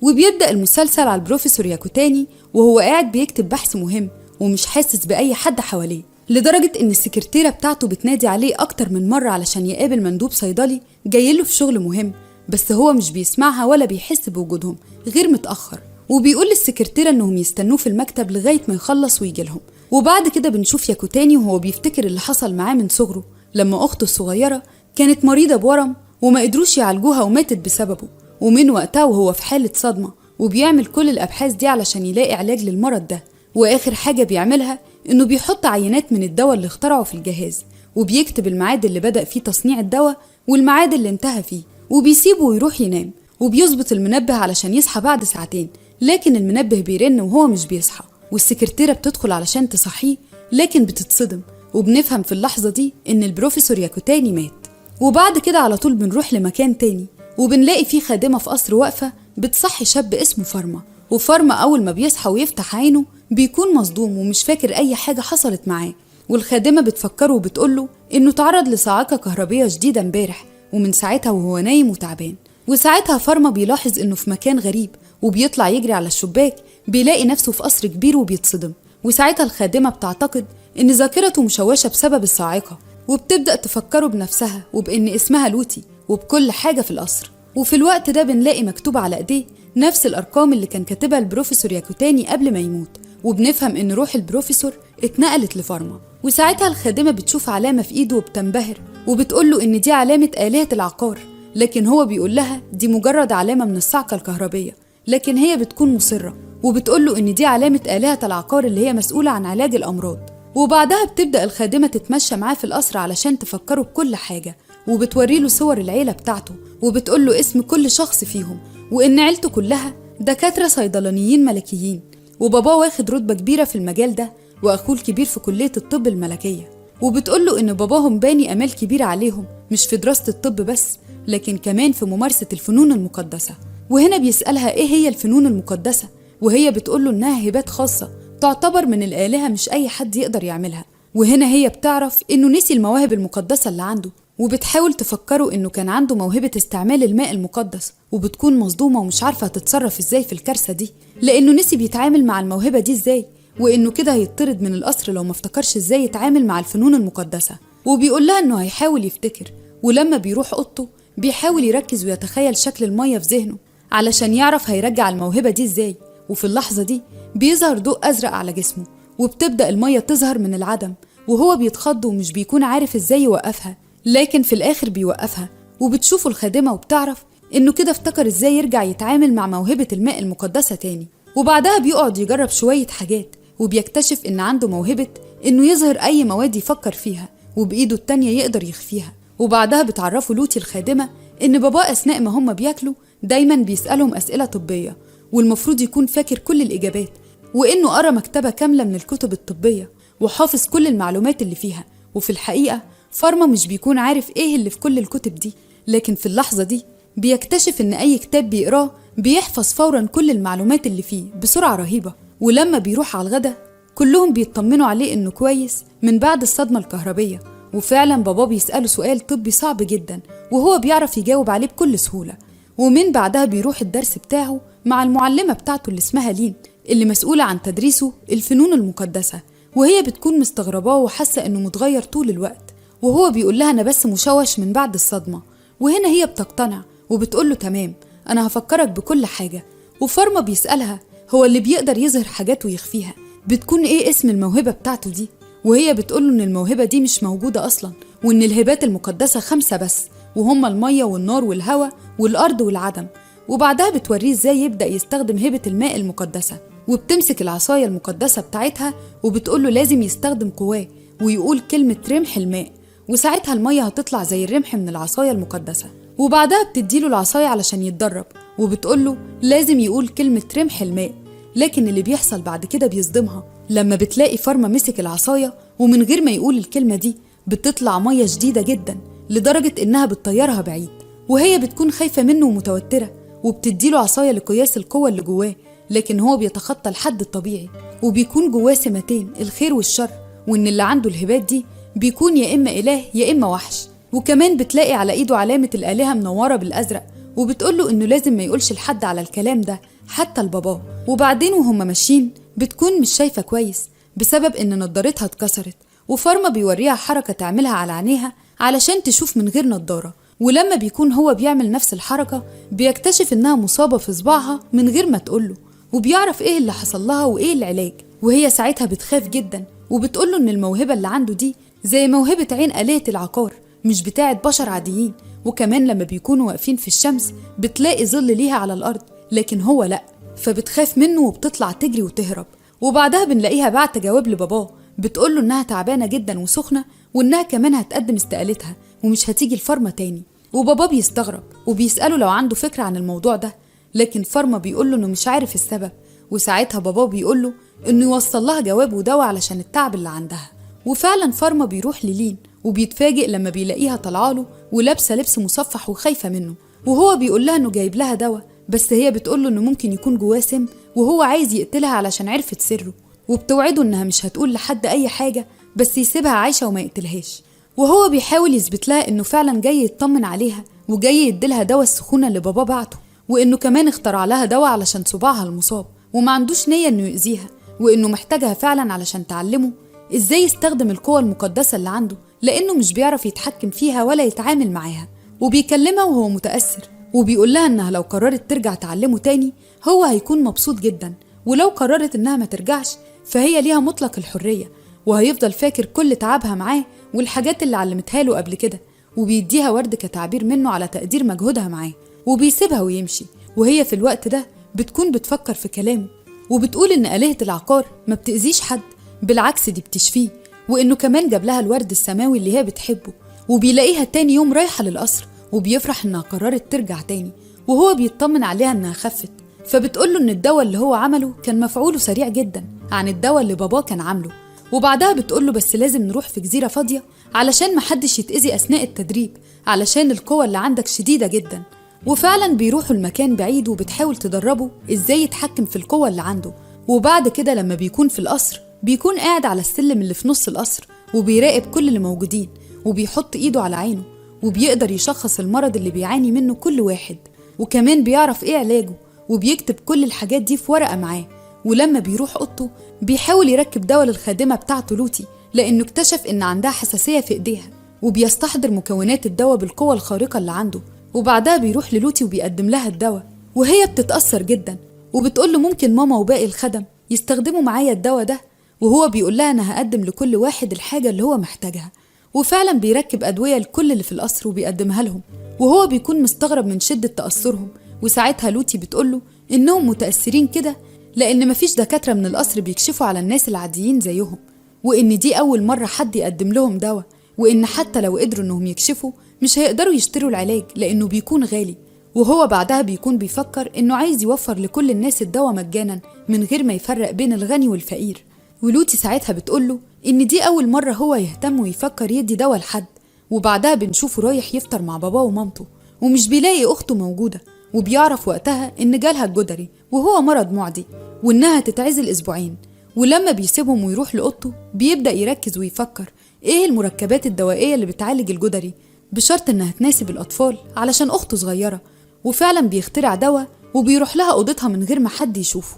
وبيبدأ المسلسل على البروفيسور ياكوتاني وهو قاعد بيكتب بحث مهم ومش حاسس بأي حد حواليه، لدرجة إن السكرتيرة بتاعته بتنادي عليه أكتر من مرة علشان يقابل مندوب صيدلي جايله في شغل مهم، بس هو مش بيسمعها ولا بيحس بوجودهم غير متأخر، وبيقول للسكرتيرة إنهم يستنوه في المكتب لغاية ما يخلص ويجيلهم. وبعد كده بنشوف ياكوتاني وهو بيفتكر اللي حصل معاه من صغره لما أخته الصغيرة كانت مريضة بورم وما قدروش يعالجوها وماتت بسببه، ومن وقتها وهو في حالة صدمة وبيعمل كل الأبحاث دي علشان يلاقي علاج للمرض ده. وآخر حاجة بيعملها إنه بيحط عينات من الدواء اللي اخترعه في الجهاز، وبيكتب الميعاد اللي بدأ فيه تصنيع الدواء والميعاد اللي انتهى فيه، وبيسيبه ويروح ينام، وبيظبط المنبه علشان يصحى بعد ساعتين، لكن المنبه بيرن وهو مش بيصحى، والسكرتيرة بتدخل علشان تصحيه لكن بتتصدم، وبنفهم في اللحظة دي إن البروفيسور ياكوتاني مات. وبعد كده على طول بنروح لمكان تاني وبنلاقي فيه خادمة في قصر واقفة بتصحي شاب اسمه فارما، وفارما أول ما بيصحى ويفتح عينه بيكون مصدوم ومش فاكر أي حاجة حصلت معاه، والخادمة بتفكره وبتقوله إنه تعرض لصاعقة كهربية شديدة امبارح ومن ساعتها وهو نايم وتعبان. وساعتها فارما بيلاحظ إنه في مكان غريب وبيطلع يجري على الشباك، بيلاقي نفسه في قصر كبير وبيتصدم، وساعتها الخادمة بتعتقد إن ذاكرته مشوشة بسبب الصاعقة، وبتبدأ تفكره بنفسها وبإن اسمها لوتي وبكل حاجة في القصر. وفي الوقت ده بنلاقي مكتوب على ايديه نفس الأرقام اللي كان كاتبها البروفيسور ياكوتاني قبل ما يموت، وبنفهم إن روح البروفيسور اتنقلت لفارما. وساعتها الخادمة بتشوف علامة في إيده وبتنبهر وبتقوله إن دي علامة آلهة العقار، لكن هو بيقول لها دي مجرد علامة من الصعقة الكهربية، لكن هي بتكون مصرة وبتقوله إن دي علامة آلهة العقار اللي هي مسؤولة عن علاج الأمراض. وبعدها بتبدأ الخادمة تتمشى معاه في القصر علشان تفكره بكل حاجة، وبتوريله صور العيلة بتاعته وبتقوله اسم كل شخص فيهم، وإن عيلته كلها دكاترة صيدلانيين ملكيين، وباباه واخد رتبة كبيرة في المجال ده، وأخوه الكبير في كلية الطب الملكية. وبتقوله إن باباهم باني أمال كبيرة عليهم مش في دراسة الطب بس، لكن كمان في ممارسة الفنون المقدسة. وهنا بيسألها إيه هي الفنون المقدسة، وهي بتقوله إنها هبات خاصة تعتبر من الآلهة مش أي حد يقدر يعملها. وهنا هي بتعرف إنه نسي المواهب المقدسة اللي عنده، وبتحاول تفكره إنه كان عنده موهبة استعمال الماء المقدس، وبتكون مصدومة ومش عارفة تتصرف إزاي في الكارثة دي، لأنه نسي بيتعامل مع الموهبة دي إزاي، وإنه كده هيطرد من القصر لو ما افتكرش إزاي يتعامل مع الفنون المقدسة. وبيقول لها إنه هيحاول يفتكر، ولما بيروح أوضته بيحاول يركز ويتخيل شكل المية في ذهنه علشان يعرف هيرجع الموهبة دي إزاي. وفي اللحظة دي بيظهر ضوء أزرق على جسمه، وبتبدأ المية تظهر من العدم، وهو بيتخض ومش بيكون عارف إزاي يوقفها، لكن في الآخر بيوقفها. وبتشوفه الخادمة وبتعرف إنه كده افتكر إزاي يرجع يتعامل مع موهبة الماء المقدسة تاني. وبعدها بيقعد يجرب شوية حاجات، وبيكتشف إن عنده موهبة إنه يظهر أي مواد يفكر فيها وبإيده التانية يقدر يخفيها. وبعدها بتعرفه لوتي الخادمة إن باباه أثناء ما هم بياكلوا دايما بيسألهم أسئلة طبية، والمفروض يكون فاكر كل الإجابات، وإنه قرأ مكتبة كاملة من الكتب الطبية وحافظ كل المعلومات اللي فيها. وفي الحقيقة فارما مش بيكون عارف إيه اللي في كل الكتب دي، لكن في اللحظة دي بيكتشف إن أي كتاب بيقراه بيحفظ فورا كل المعلومات اللي فيه بسرعة رهيبة. ولما بيروح على الغدا كلهم بيطمنوا عليه إنه كويس من بعد الصدمة الكهربية، وفعلا باباه بيسأله سؤال طبي صعب جدا وهو بيعرف يجاوب عليه بكل سهولة. ومن بعدها بيروح الدرس بتاعه مع المعلمة بتاعته اللي اسمها لين، اللي مسؤولة عن تدريسه الفنون المقدسة، وهي بتكون مستغرباه وحاسة إنه متغير طول الوقت، وهو بيقول لها أنا بس مشوش من بعد الصدمة. وهنا هي بتقتنع وبتقوله تمام أنا هفكرك بكل حاجة. وفارما بيسألها هو اللي بيقدر يظهر حاجات ويخفيها بتكون إيه اسم الموهبة بتاعته دي، وهي بتقوله إن الموهبة دي مش موجودة أصلا، وإن الهبات المقدسة 5 بس، وهما المية والنار والهواء والأرض والعدم. وبعدها بتوريه إزاي يبدأ يستخدم هبة الماء المقدسة، وبتمسك العصاية المقدسة بتاعتها وبتقوله لازم يستخدم قواه ويقول كلمة رمح الماء، وساعتها المية هتطلع زي الرمح من العصاية المقدسة. وبعدها بتديله العصاية علشان يتدرب، وبتقوله لازم يقول كلمة رمح الماء، لكن اللي بيحصل بعد كده بيصدمها لما بتلاقي فارما مسك العصاية ومن غير ما يقول الكلمة دي بتطلع مية شديدة جدا لدرجة إنها بتطيرها بعيد، وهي بتكون خايفة منه ومتوترة، وبتديله عصاية لقياس القوة اللي جواه، لكن هو بيتخطى الحد الطبيعي وبيكون جواه سمتين الخير والشر، وإن اللي عنده الهبات دي بيكون يا إما إله يا إما وحش. وكمان بتلاقي على إيده علامة الآلهة منورة بالأزرق، وبتقوله إنه لازم ما يقولش لحد على الكلام ده حتى لباباه. وبعدين وهم ماشيين بتكون مش شايفة كويس بسبب إن نضارتها اتكسرت، وفارما بيوريها حركة تعملها على عينيها علشان تشوف من غير نضارة. ولما بيكون هو بيعمل نفس الحركة بيكتشف إنها مصابة في صباعها من غير ما تقوله، وبيعرف إيه اللي حصل لها وإيه العلاج. وهي ساعتها بتخاف جدا وبتقوله إن الموهبة اللي عنده دي زي موهبة عين آلهة العقار، مش بتاعة بشر عاديين. وكمان لما بيكونوا واقفين في الشمس بتلاقي ظل ليها على الأرض، لكن هو لأ، فبتخاف منه وبتطلع تجري وتهرب. وبعدها بنلاقيها بعت جواب لباباه بتقوله إنها تعبانة جدا وسخنة، وإنها كمان هتقدم استقالتها ومش هتيجي الفارما تاني. وباباه بيستغرب وبيسأله لو عنده فكرة عن الموضوع ده، لكن فارما بيقوله إنه مش عارف السبب. وساعتها باباه بيقوله إنه يوصل لها جواب ودواء علشان التعب اللي عندها. وفعلا فارما بيروح للين وبيتفاجئ لما بيلاقيها طالعاله ولابسة لبس مصفح وخايفة منه، وهو بيقول لها إنه جايب لها دواء، بس هي بتقوله إنه ممكن يكون جواه سم وهو عايز يقتلها علشان عرفت سره. وبتوعده إنها مش هتقول لحد أي حاجة بس يسيبها عايشة وما يقتلهاش. وهو بيحاول يثبت لها إنه فعلا جاي يطمن عليها وجاي يديلها دواء السخونة اللي بابا بعته، وإنه كمان اخترع لها دواء علشان صباعها المصاب وما عندوش نية إنه يؤذيها، وإنه محتاجها فعلا علشان تعلمه إزاي يستخدم القوة المقدسة اللي عنده، لأنه مش بيعرف يتحكم فيها ولا يتعامل معاها. وبيكلمها وهو متأثر وبيقول لها إنها لو قررت ترجع تعلمه تاني هو هيكون مبسوط جدا، ولو قررت إنها ما ترجعش فهي ليها مطلق الحرية، وهيفضل فاكر كل تعبها معاه والحاجات اللي علمتها له قبل كده. وبيديها ورد كتعبير منه على تقدير مجهودها معاه، وبيسيبها ويمشي. وهي في الوقت ده بتكون بتفكر في كلامه وبتقول إن آلهة العقار ما بتأذيش حد، بالعكس دي بتشفيه، وإنه كمان جاب لها الورد السماوي اللي هي بتحبه. وبيلاقيها تاني يوم رايحة للقصر وبيفرح إنها قررت ترجع تاني، وهو بيطمن عليها إنها خفت. فبتقوله إن الدواء اللي هو عمله كان مفعوله سريع جدا عن الدواء اللي باباه كان عامله. وبعدها بتقوله بس لازم نروح في جزيرة فاضية علشان محدش يتأذي أثناء التدريب، علشان القوة اللي عندك شديدة جدا. وفعلا بيروحوا المكان بعيد وبتحاول تدربه إزاي يتحكم في القوة اللي عنده. وبعد كده لما بيكون في القصر بيكون قاعد على السلم اللي في نص القصر وبيراقب كل اللي موجودين، وبيحط إيده على عينه وبيقدر يشخص المرض اللي بيعاني منه كل واحد، وكمان بيعرف إيه علاجه، وبيكتب كل الحاجات دي في ورقة معاه. ولما بيروح أوضته بيحاول يركب دواء للخادمة بتاعته لوتي، لأنه اكتشف إن عندها حساسية في إيديها، وبيستحضر مكونات الدواء بالقوة الخارقة اللي عنده. وبعدها بيروح للوتي وبيقدم لها الدواء، وهي بتتأثر جدا وبتقول له ممكن ماما وباقي الخدم يستخدموا معايا الدواء ده، وهو بيقول لها أنا هقدم لكل واحد الحاجة اللي هو محتاجها. وفعلا بيركب أدوية لكل اللي في القصر وبيقدمها لهم، وهو بيكون مستغرب من شدة تأثرهم. وساعتها لوتي بتقوله إنهم متأثرين كده لأن مفيش دكاترة من القصر بيكشفوا على الناس العاديين زيهم، وإن دي أول مرة حد يقدم لهم دواء، وإن حتى لو قدروا إنهم يكشفوا مش هيقدروا يشتروا العلاج لأنه بيكون غالي. وهو بعدها بيكون بيفكر إنه عايز يوفر لكل الناس الدواء مجانا من غير ما يفرق بين الغني والفقير. ولوتي ساعتها بتقوله إن دي أول مرة هو يهتم ويفكر يدي دواء لحد. وبعدها بنشوفه رايح يفطر مع باباه ومامته ومش بيلاقي أخته موجودة، وبيعرف وقتها إن جالها الجدري وهو مرض معدي وإنها تتعزل أسبوعين. ولما بيسيبهم ويروح لأوضته بيبدأ يركز ويفكر إيه المركبات الدوائية اللي بتعالج الجدري، بشرط إنها تناسب الأطفال علشان أخته صغيرة. وفعلا بيخترع دواء وبيروح لها أوضتها من غير ما حد يشوفه،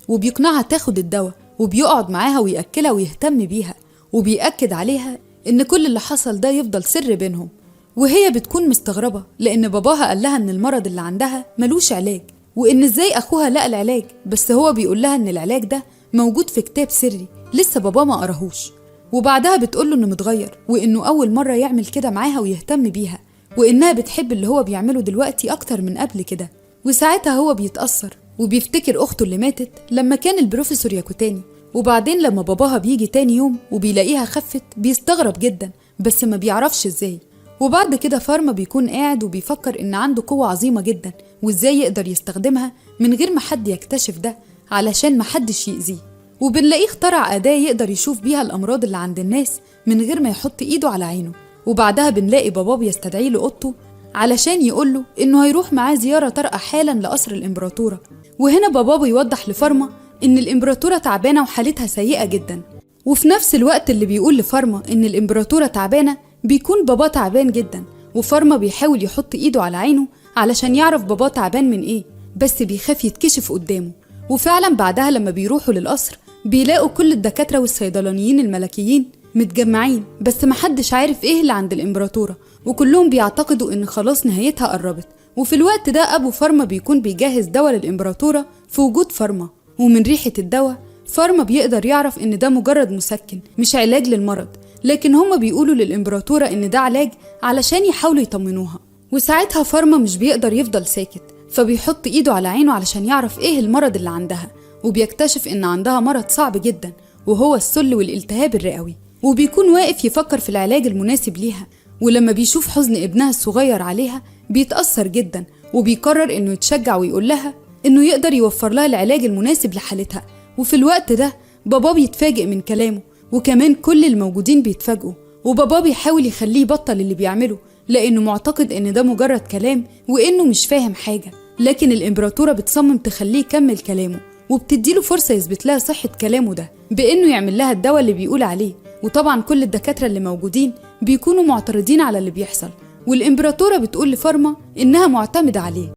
وبيقنعها تاخد الدواء، وبيقعد معاها ويأكلها ويهتم بيها، وبيأكد عليها إن كل اللي حصل ده يفضل سر بينهم. وهي بتكون مستغربة لأن باباها قال لها إن المرض اللي عندها ملوش علاج، وإن إزاي أخوها لقى العلاج، بس هو بيقول لها إن العلاج ده موجود في كتاب سري لسه بابا ما قراهوش. وبعدها بتقوله إنه متغير وإنه أول مرة يعمل كده معاها ويهتم بيها، وإنها بتحب اللي هو بيعمله دلوقتي أكتر من قبل كده. وساعتها هو بيتأثر وبيفتكر أخته اللي ماتت لما كان البروفيسور ياكوتاني. وبعدين لما باباها بيجي تاني يوم وبيلاقيها خفت بيستغرب جدا بس ما بيعرفش إزاي. وبعد كده فارما بيكون قاعد وبيفكر إن عنده قوة عظيمة جدا وإزاي يقدر يستخدمها من غير ما حد يكتشف ده علشان ما حدش يأذيه. وبنلاقيه اخترع أداة يقدر يشوف بيها الأمراض اللي عند الناس من غير ما يحط إيده على عينه. وبعدها بنلاقي باباه بيستدعيه لأوضته علشان يقوله إنه هيروح معاه زيارة طارئة حالا لقصر الإمبراطورة. وهنا باباه بيوضح لفارما إن الإمبراطورة تعبانة وحالتها سيئة جدا، وفي نفس الوقت اللي بيقول لفارما إن الإمبراطورة تعبانة بيكون باباه تعبان جدا. وفارما بيحاول يحط إيده على عينه علشان يعرف باباه تعبان من ايه، بس بيخاف يتكشف قدامه. وفعلا بعدها لما بيروحوا للقصر بيلاقوا كل الدكاترة والصيدلانيين الملكيين متجمعين، بس محدش عارف ايه اللي عند الامبراطورة، وكلهم بيعتقدوا ان خلاص نهايتها قربت. وفي الوقت ده ابو فارما بيكون بيجهز دواء للامبراطورة في وجود فارما، ومن ريحة الدواء فارما بيقدر يعرف ان ده مجرد مسكن مش علاج للمرض، لكن هما بيقولوا للامبراطورة ان ده علاج علشان يحاولوا يطمنوها. وساعتها فارما مش بيقدر يفضل ساكت، فبيحط ايده على عينه علشان يعرف ايه المرض اللي عندها، وبيكتشف ان عندها مرض صعب جدا وهو السل والالتهاب الرئوي. وبيكون واقف يفكر في العلاج المناسب ليها، ولما بيشوف حزن ابنها الصغير عليها بيتأثر جدا، وبيقرر انه يتشجع ويقول لها انه يقدر يوفر لها العلاج المناسب لحالتها. وفي الوقت ده بابا بيتفاجئ من كلامه، وكمان كل الموجودين بيتفاجئوا، وبابا بيحاول يخليه يبطل اللي بيعمله لانه معتقد ان ده مجرد كلام وانه مش فاهم حاجة. لكن الامبراطورة بتصمم تخليه يكمل كلامه، وبتديله فرصة يثبت لها صحة كلامه ده بانه يعمل لها الدواء اللي بيقول عليه. وطبعا كل الدكاترة اللي موجودين بيكونوا معترضين على اللي بيحصل، والامبراطورة بتقول لفارما انها معتمدة عليه.